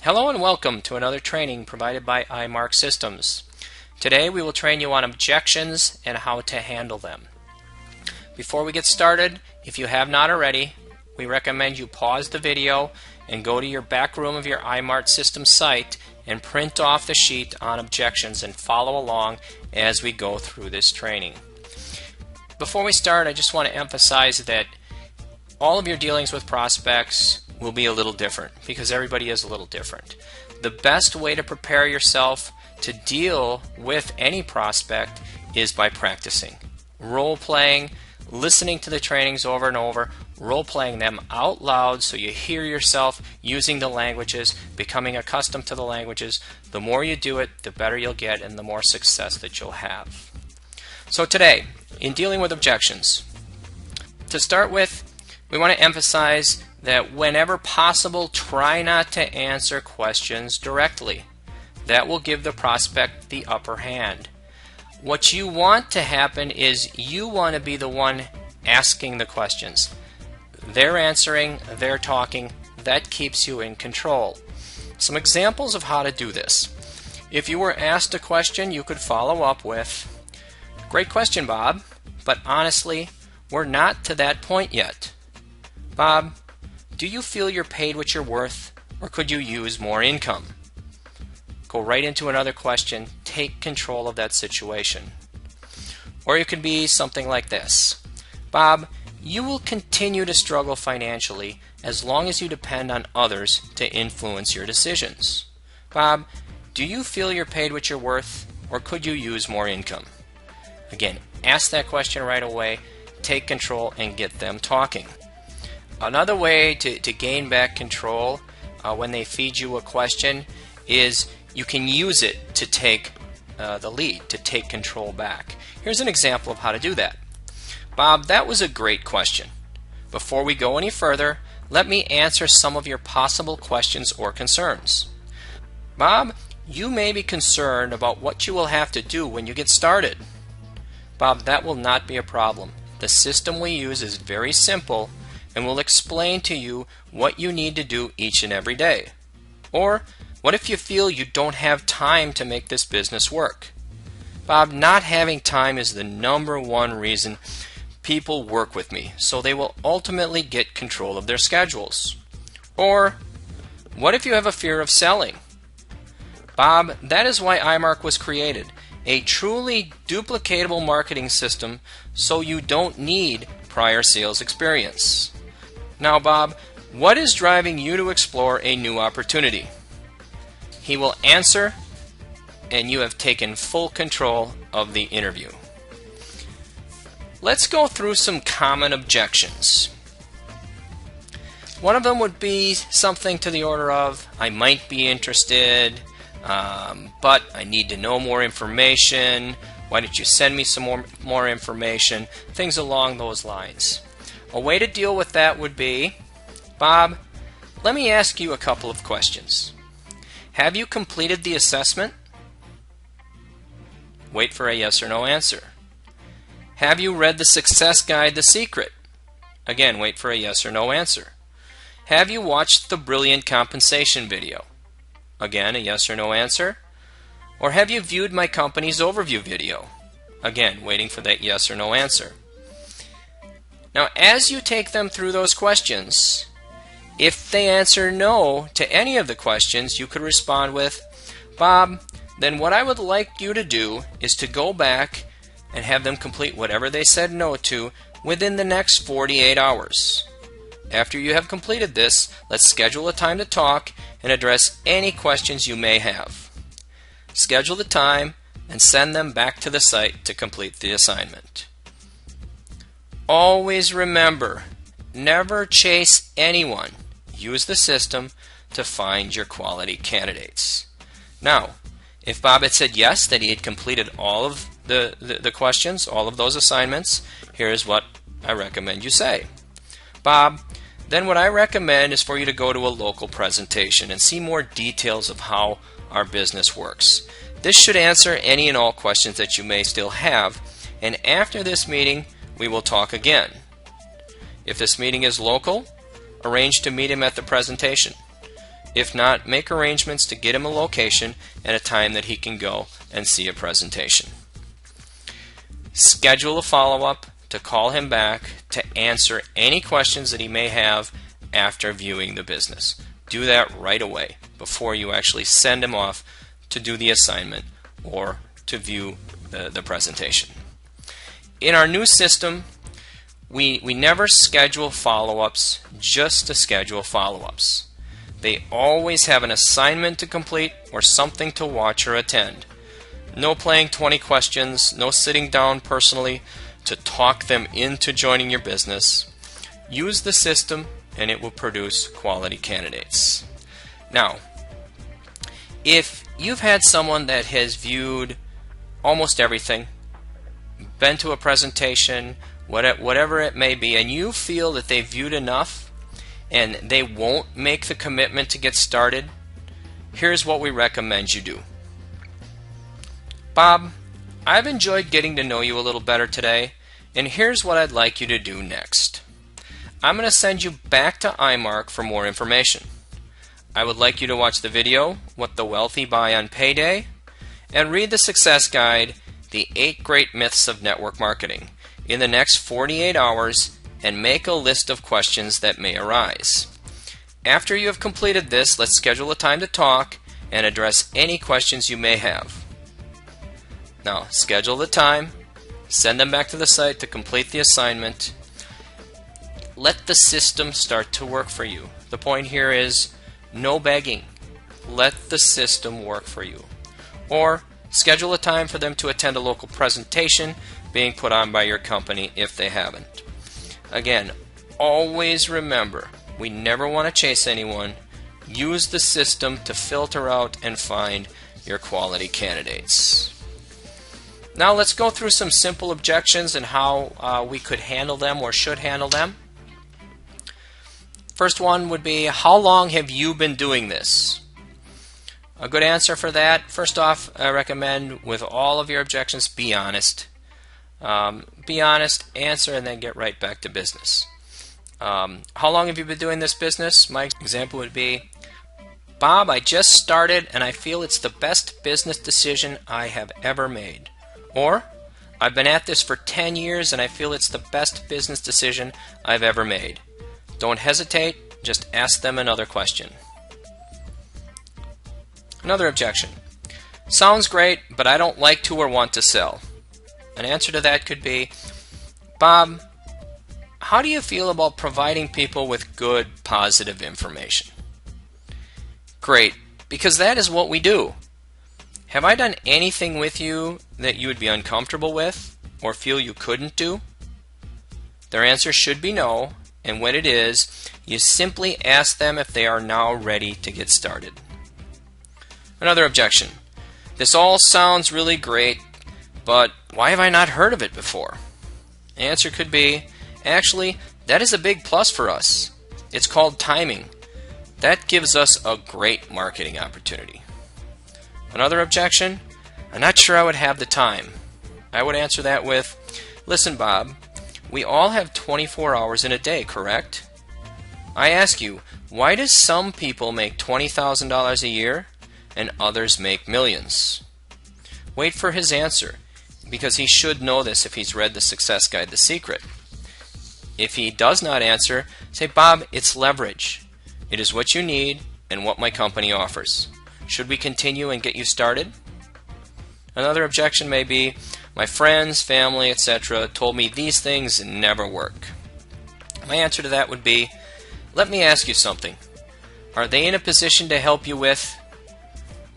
Hello and welcome to another training provided by imark Systems. Today we will train you on objections and how to handle them. Before we get started, if you have not already, we recommend you pause the video and go to your back room of your imark Systems site and print off the sheet on objections and follow along as we go through this training. Before we start, I just want to emphasize that all of your dealings with prospects will be a little different because everybody is a little different. The best way to prepare yourself to deal with any prospect is by practicing. Role-playing, listening to the trainings over and over, role-playing them out loud so you hear yourself using the languages, becoming accustomed to the languages. The more you do it, the better you'll get and the more success that you'll have. So today, in dealing with objections, to start with, we want to emphasize that whenever possible, try not to answer questions directly. That will give the prospect the upper hand. What you want to happen is you want to be the one asking the questions. They're answering, they're talking, that keeps you in control. Some examples of how to do this. If you were asked a question, you could follow up with, "Great question, Bob, but honestly, we're not to that point yet. Bob, do you feel you're paid what you're worth, or could you use more income?" Go right into another question. Take control of that situation. Or it could be something like this. "Bob, you will continue to struggle financially as long as you depend on others to influence your decisions. Bob, do you feel you're paid what you're worth, or could you use more income?" Again, ask that question right away. Take control and get them talking. Another way to gain back control when they feed you a question is you can use it to take the lead, to take control back. Here's an example of how to do that. "Bob, that was a great question. Before we go any further, let me answer some of your possible questions or concerns. Bob, you may be concerned about what you will have to do when you get started. Bob, that will not be a problem. The system we use is very simple and will explain to you what you need to do each and every day. Or, what if you feel you don't have time to make this business work? Bob, not having time is the #1 reason people work with me, so they will ultimately get control of their schedules. Or, what if you have a fear of selling? Bob, that is why imark was created, a truly duplicatable marketing system, so you don't need prior sales experience. Now, Bob, what is driving you to explore a new opportunity?" He will answer, and you have taken full control of the interview. Let's go through some common objections. One of them would be something to the order of, "I might be interested, but I need to know more information. Why don't you send me some more information?" Things along those lines. A way to deal with that would be, "Bob, let me ask you a couple of questions. Have you completed the assessment?" Wait for a yes or no answer. "Have you read the success guide, The Secret?" Again, wait for a yes or no answer. "Have you watched the Brilliant Compensation video?" Again, a yes or no answer. Or have you viewed my company's overview video? Again, waiting for that yes or no answer. Now, as you take them through those questions, if they answer no to any of the questions, you could respond with, "Bob, then what I would like you to do is to go back and have them complete whatever they said no to within the next 48 hours. After you have completed this, let's schedule a time to talk and address any questions you may have. Schedule the time and send them back to the site to complete the assignment." Always remember, never chase anyone. Use the system to find your quality candidates. Now, if Bob had said yes, that he had completed all of the questions, all of those assignments, here's what I recommend you say. "Bob, then what I recommend is for you to go to a local presentation and see more details of how our business works. This should answer any and all questions that you may still have, and after this meeting, we will talk again. If this meeting is local, arrange to meet him at the presentation. If not, make arrangements to get him a location and a time that he can go and see a presentation. Schedule a follow-up to call him back to answer any questions that he may have after viewing the business. Do that right away before you actually send him off to do the assignment or to view the presentation. In our new system, we never schedule follow-ups just to schedule follow-ups. They always have an assignment to complete or something to watch or attend. No playing 20 questions, no sitting down personally to talk them into joining your business. Use the system and it will produce quality candidates. Now, if you've had someone that has viewed almost everything, been to a presentation, whatever it may be, and you feel that they've viewed enough and they won't make the commitment to get started, here's what we recommend you do. Bob, I've enjoyed getting to know you a little better today, and here's what I'd like you to do next. I'm going to send you back to imark for more information. I would like you to watch the video, What the Wealthy Buy on Payday, and read the success guide, The 8 Great Myths of Network Marketing, in the next 48 hours and make a list of questions that may arise. After you have completed this, let's schedule a time to talk and address any questions you may have. Now, schedule the time, send them back to the site to complete the assignment. Let the system start to work for you. The point here is no begging. Let the system work for you. Or schedule a time for them to attend a local presentation being put on by your company if they haven't. Again, always remember, we never want to chase anyone. Use the system to filter out and find your quality candidates. Now let's go through some simple objections and how we could handle them or should handle them. First one would be, how long have you been doing this? A good answer for that, first off, I recommend with all of your objections, be honest. Be honest, answer, and then get right back to business. How long have you been doing this business? My example would be, Bob, I just started and I feel it's the best business decision I have ever made. Or, I've been at this for 10 years and I feel it's the best business decision I've ever made. Don't hesitate, just ask them another question. Another objection. Sounds great, but I don't like to or want to sell. An answer to that could be, Bob, how do you feel about providing people with good, positive information? Great, because that is what we do. Have I done anything with you that you would be uncomfortable with or feel you couldn't do? Their answer should be no, and when it is, you simply ask them if they are now ready to get started. Another objection. This all sounds really great, but why have I not heard of it before? The answer could be, actually, that is a big plus for us. It's called timing. That gives us a great marketing opportunity. Another objection, I'm not sure I would have the time. I would answer that with, listen, Bob, we all have 24 hours in a day, correct? I ask you, why do some people make $20,000 a year and others make millions? Wait for his answer, because he should know this if he's read the Success Guide, The Secret. If he does not answer, say, Bob, it's leverage. It is what you need and what my company offers. Should we continue and get you started? Another objection may be, my friends, family, etc. told me these things never work. My answer to that would be, let me ask you something. Are they in a position to help you with,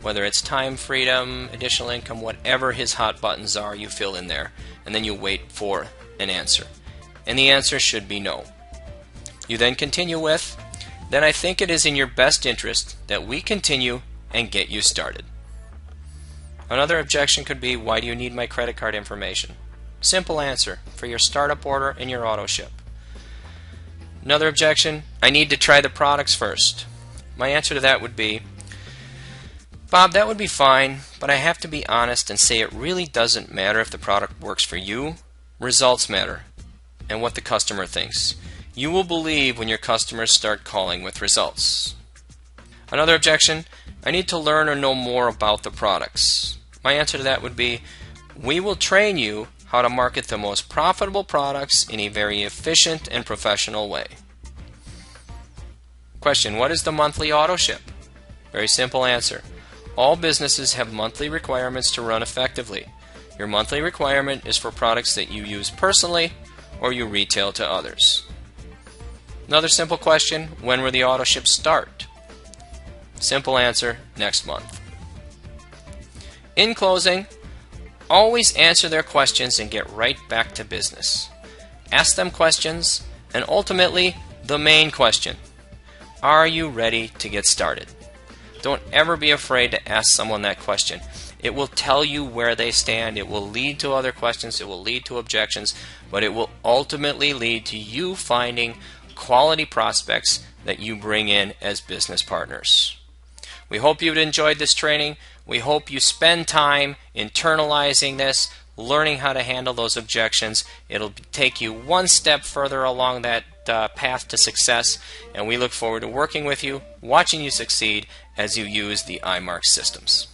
whether it's time freedom, additional income, whatever his hot buttons are, you fill in there, and then you wait for an answer. And the answer should be no. You then continue with, then I think it is in your best interest that we continue and get you started. Another objection could be, why do you need my credit card information? Simple answer, for your startup order and your auto ship. Another objection, I need to try the products first. My answer to that would be, Bob, that would be fine, but I have to be honest and say it really doesn't matter if the product works for you. Results matter, and what the customer thinks. You will believe when your customers start calling with results. Another objection, I need to learn or know more about the products. My answer to that would be, we will train you how to market the most profitable products in a very efficient and professional way. Question, what is the monthly auto ship? Very simple answer. All businesses have monthly requirements to run effectively. Your monthly requirement is for products that you use personally or you retail to others. Another simple question, when will the auto ship start? Simple answer, next month. In closing, always answer their questions and get right back to business. Ask them questions, and ultimately, the main question, are you ready to get started? Don't ever be afraid to ask someone that question. It will tell you where they stand, it will lead to other questions, it will lead to objections, but it will ultimately lead to you finding quality prospects that you bring in as business partners. We hope you've enjoyed this training. We hope you spend time internalizing this, learning how to handle those objections. It'll take you one step further along that path to success, and we look forward to working with you, watching you succeed as you use the imark systems.